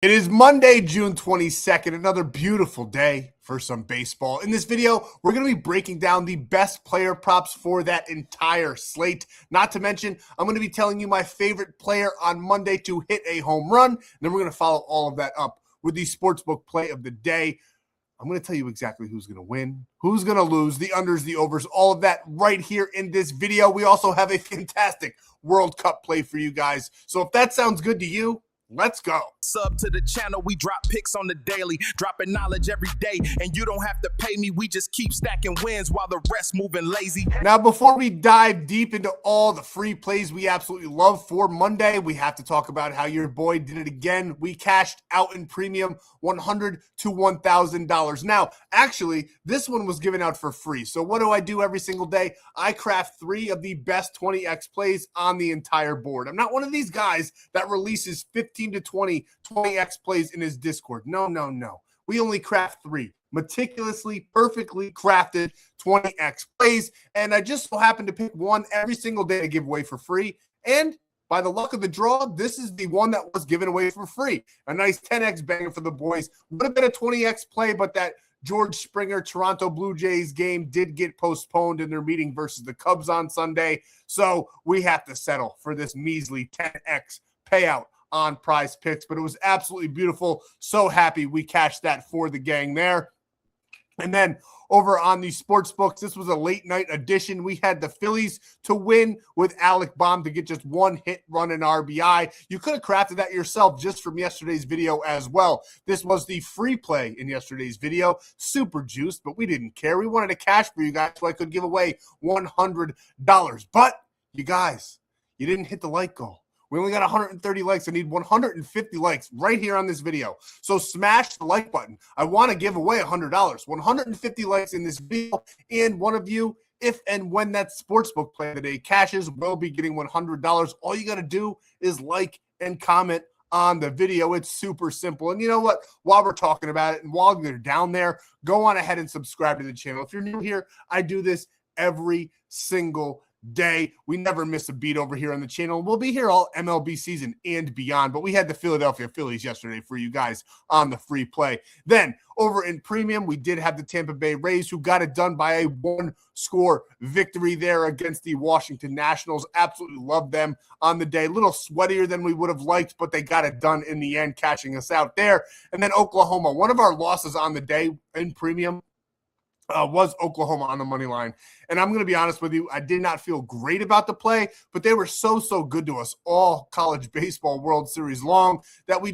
It is Monday, June 22nd, another beautiful day for some baseball. In this video, we're going to be breaking down the best player props for that entire slate. Not to mention, I'm going to be telling you my favorite player on Monday to hit a home run. And then we're going to follow all of that up with the sportsbook play of the day. I'm going to tell you exactly who's going to win, who's going to lose, the unders, the overs, all of that right here in this video. We also have a fantastic World Cup play for you guys. So if that sounds good to you, let's go. Sub to the channel, we drop picks on the daily, dropping knowledge every day, and you don't have to pay me, we just keep stacking wins while the rest moving lazy. Now, before we dive deep into all the free plays we absolutely love for Monday, we have to talk about how your boy did it again. We cashed out in premium $100 to $1,000. Now, actually, this one was given out for free. So what do I do every single day? I craft 3 of the best 20x plays on the entire board. I'm not one of these guys that releases 15 to 20x plays in his Discord. No. We only craft 3 meticulously, perfectly crafted 20x plays, and I just so happen to pick one every single day to give away for free. And by the luck of the draw, this is the one that was given away for free. A nice 10x banger for the boys. Would have been a 20x play, but that George Springer Toronto Blue Jays game did get postponed in their meeting versus the Cubs on Sunday, so we have to settle for this measly 10x payout on Prize Picks, but it was absolutely beautiful. So happy we cashed that for the gang there. And then over on the sports books, this was a late night edition. We had the Phillies to win with Alec Baum to get just 1 hit run in RBI. You could have crafted that yourself just from yesterday's video as well. This was the free play in yesterday's video. Super juiced, but we didn't care. We wanted to cash for you guys so I could give away $100. But you guys, you didn't hit the like goal. We only got 130 likes. I need 150 likes right here on this video. So smash the like button. I want to give away $100. 150 likes in this video. And one of you, if and when that sportsbook play today cashes, will be getting $100. All you got to do is like and comment on the video. It's super simple. And you know what? While we're talking about it and while you're down there, go on ahead and subscribe to the channel. If you're new here, I do this every single day. We never miss a beat over here on the channel. We'll be here all MLB season and beyond, but we had the Philadelphia Phillies yesterday for you guys on the free play. Then over in premium, we did have the Tampa Bay Rays who got it done by a 1-score victory there against the Washington Nationals. Absolutely love them on the day. A little sweatier than we would have liked, but they got it done in the end, cashing us out there. And then Oklahoma, one of our losses on the day in premium, was Oklahoma on the money line. And I'm going to be honest with you, I did not feel great about the play, but they were so good to us all college baseball World Series long that we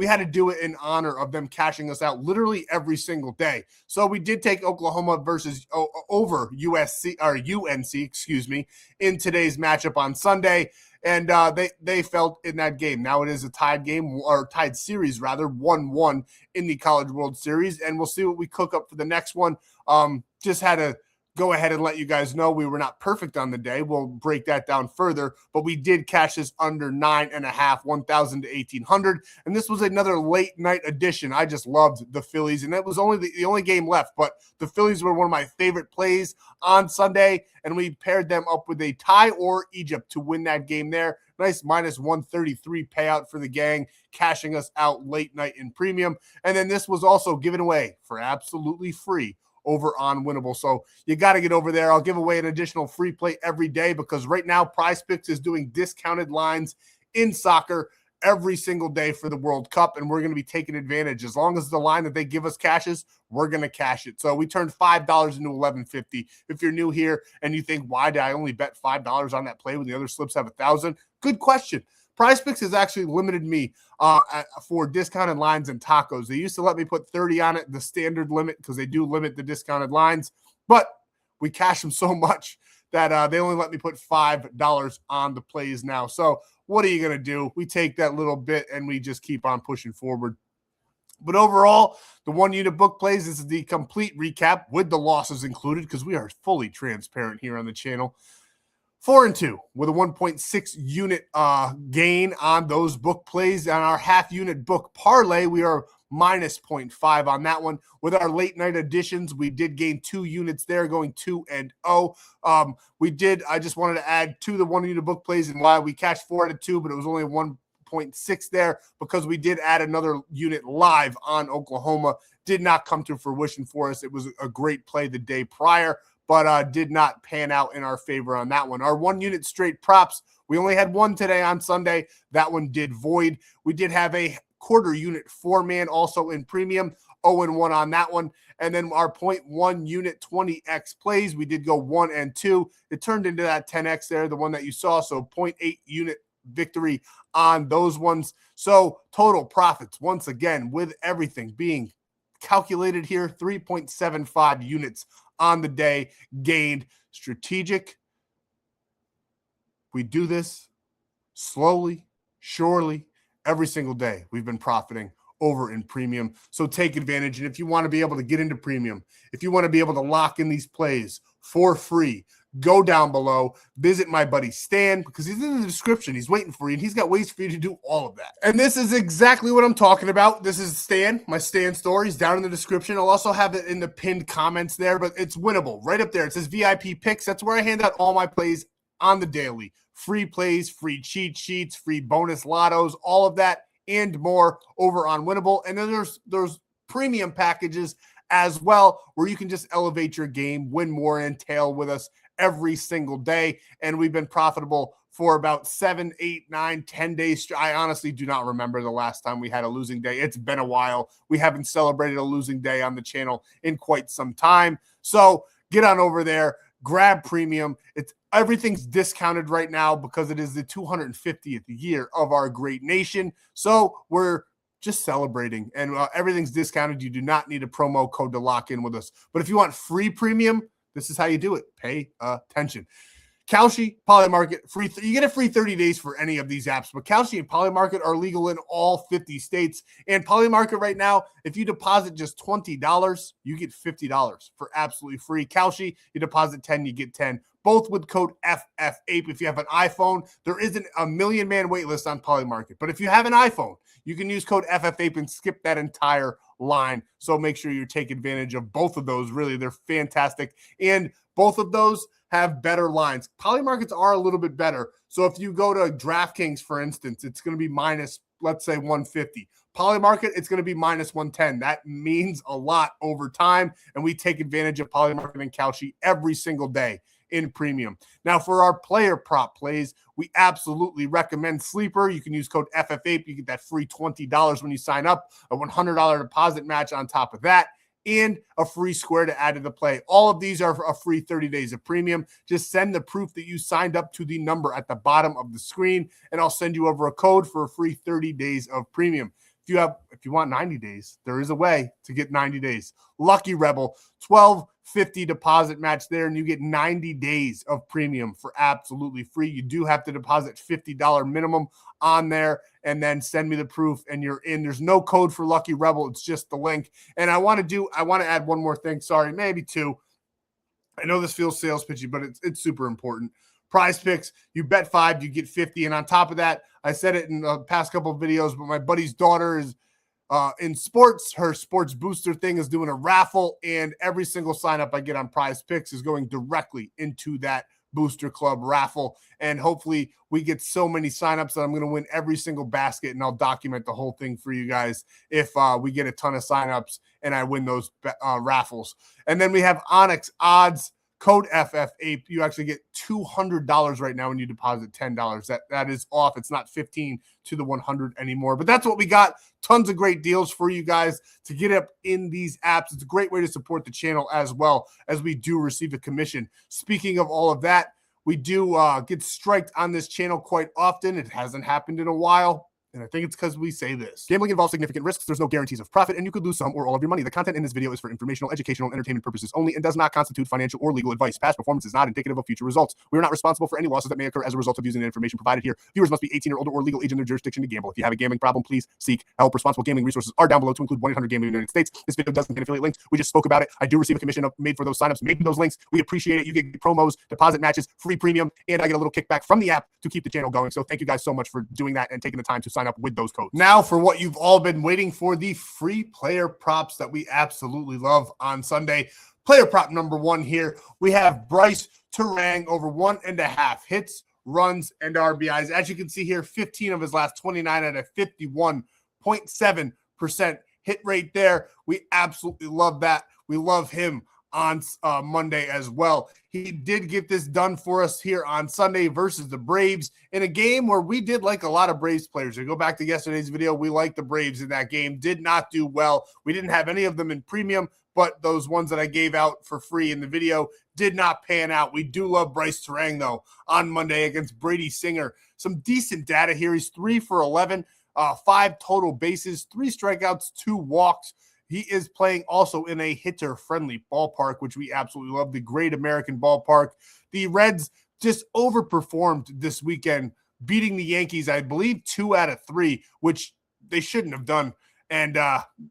had to do it in honor of them cashing us out literally every single day. So we did take Oklahoma versus over UNC, excuse me, in today's matchup on Sunday. And they felt in that game. Now it is a tied game, or tied series rather, 1-1 in the College World Series, and we'll see what we cook up for the next one. Just had to go ahead and let you guys know we were not perfect on the day. We'll break that down further, but we did cash this under 9.5, 1,000 to 1,800, and this was another late night edition. I just loved the Phillies, and that was only the only game left, but the Phillies were one of my favorite plays on Sunday, and we paired them up with a tie or Egypt to win that game there. Nice minus 133 payout for the gang, cashing us out late night in premium. And then this was also given away for absolutely free over on Winible. So you got to get over there. I'll give away an additional free play every day because right now Prizepicks is doing discounted lines in soccer every single day for the World Cup, and we're going to be taking advantage. As long as the line that they give us cashes, we're going to cash it. So we turned $5 into $11.50. If you're new here and you think, why did I only bet $5 on that play when the other slips have 1,000? Good question. Prizepicks has actually limited me for discounted lines and tacos. They used to let me put 30 on it, the standard limit, because they do limit the discounted lines, but we cash them so much that they only let me put $5 on the plays now. So what are you going to do? We take that little bit and we just keep on pushing forward. But overall, the 1-unit book plays, this is the complete recap with the losses included because we are fully transparent here on the channel. 4-2 with a 1.6 unit gain on those book plays. On our half-unit book parlay, we are minus 0.5 on that one. With our late night additions, we did gain 2 units there, going 2-0. I just wanted to add to the 1-unit book plays and why we cashed 4 out of 2, but it was only 1 3.6 there because we did add another unit live on Oklahoma. Did not come to fruition for us. It was a great play the day prior, but did not pan out in our favor on that one. Our 1 unit straight props, we only had one today on Sunday. That one did void. We did have a quarter unit 4-man also in premium, 0-1 on that one. And then our 0.1 unit 20x plays, we did go 1 and 2. It turned into that 10x there, the one that you saw. So 0.8 unit victory on those ones. So total profits, once again, with everything being calculated here, 3.75 units on the day gained. Strategic. We do this slowly, surely, every single day. We've been profiting over in premium. So take advantage. And if you want to be able to get into premium, if you want to be able to lock in these plays for free, go down below, visit my buddy Stan, because he's in the description. He's waiting for you, and he's got ways for you to do all of that. And this is exactly what I'm talking about. This is Stan, my Stan.store. He's down in the description. I'll also have it in the pinned comments there, but it's winnable. Right up there, it says VIP picks. That's where I hand out all my plays on the daily. Free plays, free cheat sheets, free bonus lottos, all of that and more over on Winible. And then there's premium packages as well, where you can just elevate your game, win more and tail with us every single day. And we've been profitable for about 7, 8, 9, 10 days. I honestly do not remember the last time we had a losing day. It's been a while. We haven't celebrated a losing day on the channel in quite some time. So get on over there, grab premium. Everything's discounted right now because it is the 250th year of our great nation. So we're just celebrating, and everything's discounted. You do not need a promo code to lock in with us. But if you want free premium, this is how you do it. Pay attention. Kalshi, Polymarket, you get a free 30 days for any of these apps, but Kalshi and Polymarket are legal in all 50 states. And Polymarket right now, if you deposit just $20, you get $50 for absolutely free. Kalshi, you deposit 10, you get 10. Both with code FFAPE. If you have an iPhone, there isn't a million-man wait list on Polymarket. But if you have an iPhone, you can use code FFAPE and skip that entire line. So make sure you take advantage of both of those. Really, they're fantastic. And both of those have better lines. Polymarkets are a little bit better. So if you go to DraftKings, for instance, it's going to be minus, let's say, 150. Polymarket, it's going to be minus 110. That means a lot over time. And we take advantage of Polymarket and Kalshi every single day in premium. Now, for our player prop plays, we absolutely recommend Sleeper. You can use code FFAPE. You get that free $20 when you sign up, a $100 deposit match on top of that, and a free square to add to the play. All of these are a free 30 days of premium. Just send the proof that you signed up to the number at the bottom of the screen, and I'll send you over a code for a free 30 days of premium. If you want 90 days, there is a way to get 90 days. Lucky Rebel, $12.50 deposit match there, and you get 90 days of premium for absolutely free. You do have to deposit $50 minimum on there, and then send me the proof, and you're in. There's no code for Lucky Rebel. It's just the link. And I want to add one more thing. Sorry, maybe two. I know this feels sales pitchy, but it's super important. Prizepicks, you bet 5, you get 50. And on top of that, I said it in the past couple of videos, but my buddy's daughter is in sports. Her sports booster thing is doing a raffle, and every single sign up I get on Prizepicks is going directly into that booster club raffle. And hopefully we get so many signups that I'm going to win every single basket, and I'll document the whole thing for you guys if we get a ton of signups and I win those raffles. And then we have ONYX odds. Code FFAPE, you actually get $200 right now when you deposit $10. That is off. It's not 15 to the 100 anymore. But that's what we got. Tons of great deals for you guys to get up in these apps. It's a great way to support the channel as well, as we do receive a commission. Speaking of all of that, we do get striked on this channel quite often. It hasn't happened in a while, and I think it's because we say this. Gambling involves significant risks. There's no guarantees of profit, and you could lose some or all of your money. The content in this video is for informational, educational, and entertainment purposes only and does not constitute financial or legal advice. Past performance is not indicative of future results. We are not responsible for any losses that may occur as a result of using the information provided here. Viewers must be 18 or older or legal age in their jurisdiction to gamble. If you have a gambling problem, please seek help. Responsible gambling resources are down below, to include 1-800-GAMBLING in the United States. This video doesn't contain affiliate links. We just spoke about it. I do receive a commission made for those signups, made those links. We appreciate it. You get promos, deposit matches, free premium, and I get a little kickback from the app to keep the channel going. So thank you guys so much for doing that and taking the time to sign up with those codes. Now for what you've all been waiting for, the free player props that we absolutely love on Sunday. Player prop number 1 here. We have Bryce Turang over 1.5 hits, runs and RBIs. As you can see here, 15 of his last 29 at a 51.7% hit rate there. We absolutely love that. We love him on Monday as well. He did get this done for us here on Sunday versus the Braves in a game where we did like a lot of Braves players. You go back to yesterday's video, we liked the Braves in that game. Did not do well. We didn't have any of them in premium, but those ones that I gave out for free in the video did not pan out. We do love Bryce Terang, though, on Monday against Brady Singer. Some decent data here. He's 3 for 11, 5 total bases, 3 strikeouts, 2 walks. He is playing also in a hitter-friendly ballpark, which we absolutely love, the Great American Ballpark. The Reds just overperformed this weekend, beating the Yankees, I believe, 2 out of 3, which they shouldn't have done. And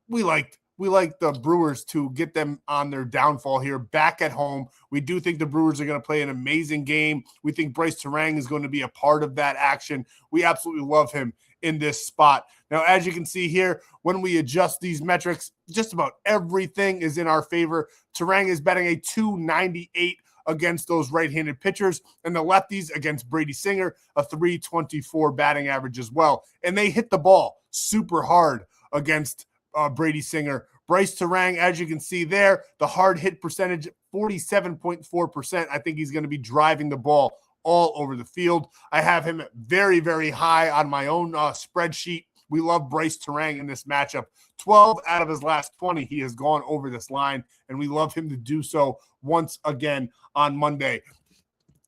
we liked the Brewers to get them on their downfall here back at home. We do think the Brewers are going to play an amazing game. We think Bryce Terang is going to be a part of that action. We absolutely love him in this spot. Now, as you can see here, when we adjust these metrics, just about everything is in our favor. Terang is betting a 298 against those right-handed pitchers, and the lefties against Brady Singer, a 324 batting average as well. And they hit the ball super hard against Brady Singer. Bryce Terang, as you can see there, the hard hit percentage, 47.4%. I think he's going to be driving the ball all over the field. I have him very, very high on my own spreadsheet. We love Bryce Terang in this matchup. 12 out of his last 20, he has gone over this line, and we love him to do so once again on Monday.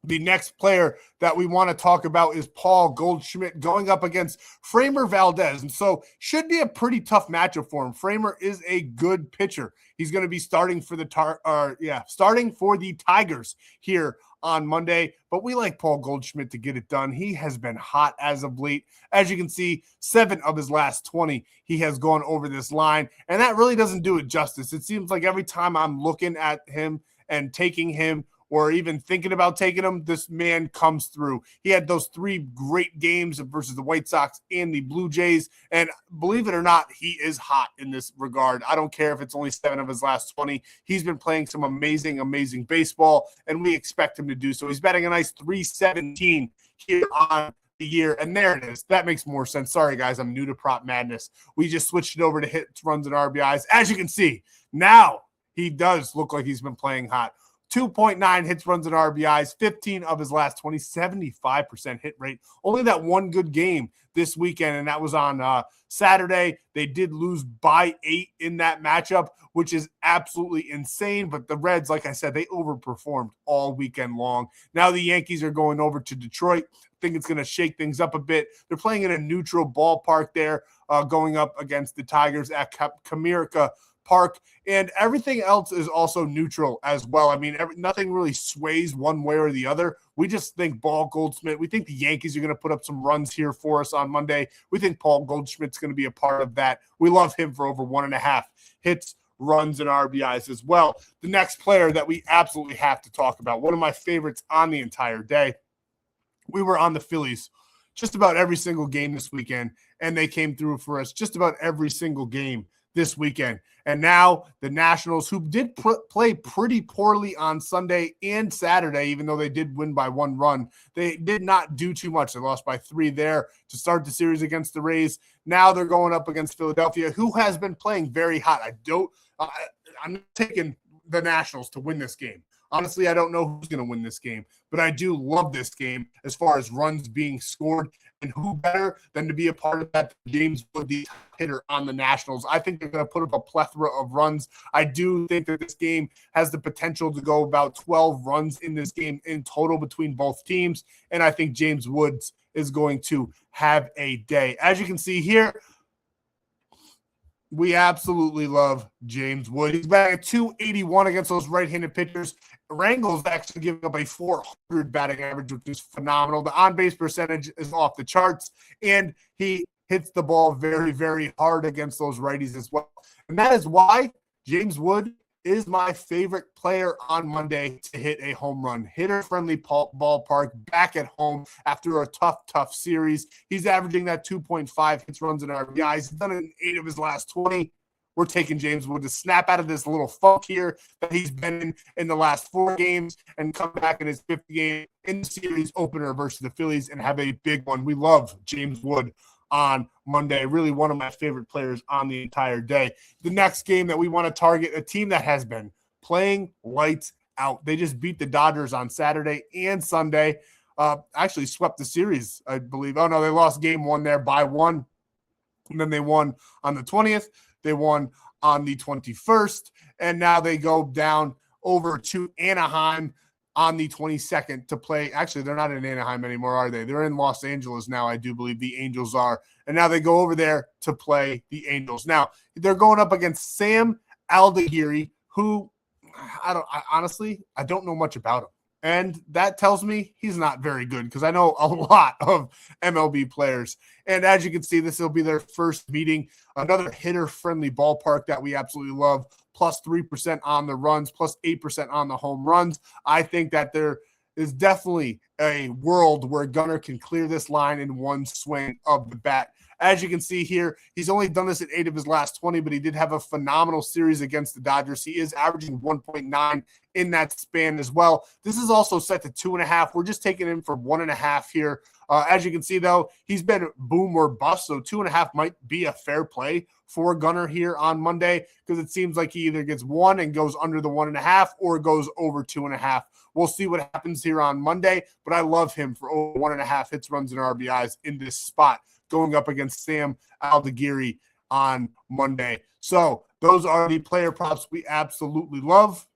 The next player that we want to talk about is Paul Goldschmidt going up against Framber Valdez. And so should be a pretty tough matchup for him. Framber is a good pitcher. He's going to be starting for the Tigers here on Monday, but we like Paul Goldschmidt to get it done. He has been hot as of late. As you can see, 7 of his last 20, he has gone over this line, and that really doesn't do it justice. It seems like every time I'm looking at him and taking him or even thinking about taking him, this man comes through. He had those 3 great games versus the White Sox and the Blue Jays, and believe it or not, he is hot in this regard. I don't care if it's only 7 of his last 20. He's been playing some amazing, amazing baseball, and we expect him to do so. He's batting a nice 317 here on the year, and there it is. That makes more sense. Sorry, guys, I'm new to Prop Madness. We just switched it over to hits, runs, and RBIs. As you can see, now he does look like he's been playing hot. 2.9 hits, runs, and RBIs, 15 of his last 20, 75% hit rate. Only that one good game this weekend, and that was on Saturday. They did lose by 8 in that matchup, which is absolutely insane. But the Reds, like I said, they overperformed all weekend long. Now the Yankees are going over to Detroit. I think it's going to shake things up a bit. They're playing in a neutral ballpark there, going up against the Tigers at Comerica Park, and everything else is also neutral as well. I mean, nothing really sways one way or the other. We just think Paul Goldschmidt, we think the Yankees are going to put up some runs here for us on Monday. We think Paul Goldschmidt's going to be a part of that. We love him for over 1.5 hits, runs, and RBIs as well. The next player that we absolutely have to talk about, one of my favorites on the entire day. We were on the Phillies just about every single game this weekend, and they came through for us just about every single game this weekend. And now the Nationals, who did play pretty poorly on Sunday and Saturday, even though they did win by 1 run, they did not do too much. They lost by 3 there to start the series against the Rays. Now they're going up against Philadelphia, who has been playing very hot. I'm not taking the Nationals to win this game. Honestly, I don't know who's going to win this game, but I do love this game as far as runs being scored. And who better than to be a part of that? James Wood, the hitter on the Nationals. I think they're going to put up a plethora of runs. I do think that this game has the potential to go about 12 runs in this game in total between both teams. And I think James Woods is going to have a day. As you can see here, we absolutely love James Wood. He's batting at 281 against those right-handed pitchers. Rangel's actually giving up a 400 batting average, which is phenomenal. The on-base percentage is off the charts, and he hits the ball very, very hard against those righties as well. And that is why James Wood is my favorite player on Monday to hit a home run. Hitter-friendly ballpark, back at home after a tough series. He's averaging that 2.5 hits, runs, and RBIs. He's done it in 8 of his last 20. We're taking James Wood to snap out of this little funk here that he's been in the last 4 games and come back in his 5th game in the series opener versus the Phillies and have a big one. We love James Wood on Monday. Really one of my favorite players on the entire day. The next game that we want to target, a team that has been playing lights out. They just beat the Dodgers on Saturday and Sunday. Actually swept the series, I believe. Oh, no, they lost game 1 there by 1. And then they won on the 20th. They won on the 21st. And now they go down over to Anaheim on the 22nd to play. Actually, they're not in Anaheim anymore, are they? They're in Los Angeles now, I do believe the Angels are. And now they go over there to play the Angels. Now, they're going up against Sam Aldeguerri, who honestly, I don't know much about him. And that tells me he's not very good because I know a lot of MLB players. And as you can see, this will be their first meeting. Another hitter-friendly ballpark that we absolutely love. Plus 3% on the runs, plus 8% on the home runs. I think that there is definitely a world where Gunnar can clear this line in one swing of the bat. As you can see here, he's only done this in 8 of his last 20, but he did have a phenomenal series against the Dodgers. He is averaging 1.9 in that span as well. This is also set to 2.5. We're just taking him for 1.5 here. As you can see, though, he's been boom or bust, so 2.5 might be a fair play for Gunnar here on Monday because it seems like he either gets 1 and goes under the 1.5 or goes over 2.5. We'll see what happens here on Monday, but I love him for over 1.5 hits, runs, and RBIs in this spot going up against Sam Aldeguerri on Monday. So those are the player props we absolutely love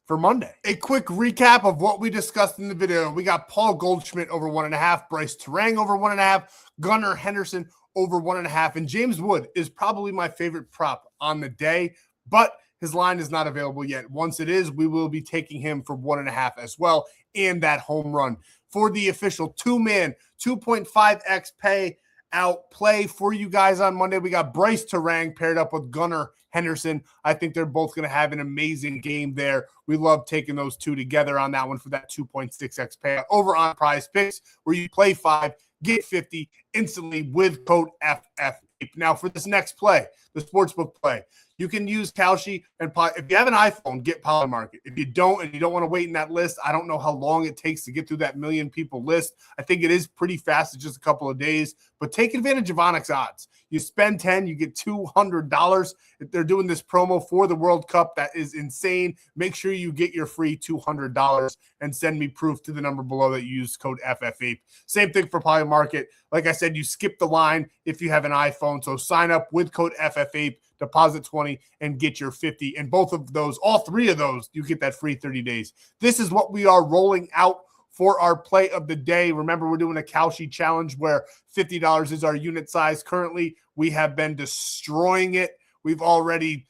for Monday. A quick recap of what we discussed in the video. We got Paul Goldschmidt over 1.5, Bryce Terang over 1.5, Gunnar Henderson over 1.5, and James Wood is probably my favorite prop on the day, but his line is not available yet. Once it is, we will be taking him for 1.5 as well, and that home run. For the official 2-man, 2.5x pay out play for you guys on Monday, we got Bryce Terang paired up with Gunnar Henderson. I think they're both going to have an amazing game there. We love taking those two together on that one for that 2.6x payout. Over on Prizepicks, where you play 5, get 50 instantly with code FFAPE. Now, for this next play, the sportsbook play, you can use Kalshi, and if you have an iPhone, get Polymarket. If you don't, and you don't want to wait in that list, I don't know how long it takes to get through that million people list. I think it is pretty fast. It's just a couple of days, but take advantage of ONYX odds. You spend 10, you get $200. They're doing this promo for the World Cup. That is insane. Make sure you get your free $200 and send me proof to the number below that you use code FFAPE. Same thing for Polymarket. Like I said, you skip the line if you have an iPhone. So sign up with code FFAPE, deposit 20, and get your 50. And both of those, all 3 of those, you get that free 30 days. This is what we are rolling out for our play of the day. Remember, we're doing a Kalshi challenge where $50 is our unit size. Currently, we have been destroying it. We've already,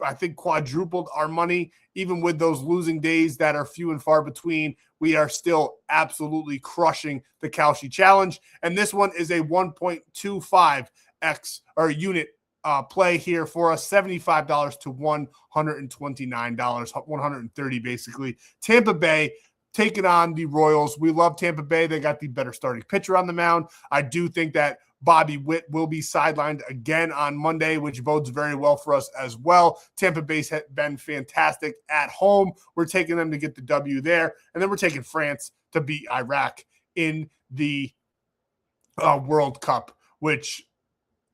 I think, quadrupled our money. Even with those losing days that are few and far between, we are still absolutely crushing the Kalshi challenge. And this one is a 1.25x or unit play here for us, $75 to $129, 130 basically. Tampa Bay taking on the Royals. We love Tampa Bay. They got the better starting pitcher on the mound. I do think that Bobby Witt will be sidelined again on Monday, which bodes very well for us as well. Tampa Bay's been fantastic at home. We're taking them to get the W there. And then we're taking France to beat Iraq in the World Cup, which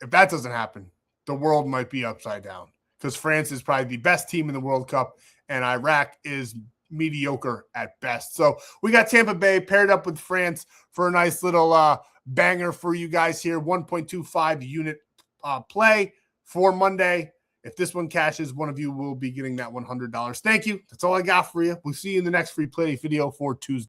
if that doesn't happen, the world might be upside down because France is probably the best team in the World Cup and Iraq is mediocre at best. So we got Tampa Bay paired up with France for a nice little banger for you guys here. 1.25 unit play for Monday. If this one cashes, one of you will be getting that $100. Thank you. That's all I got for you. We'll see you in the next free play video for Tuesday.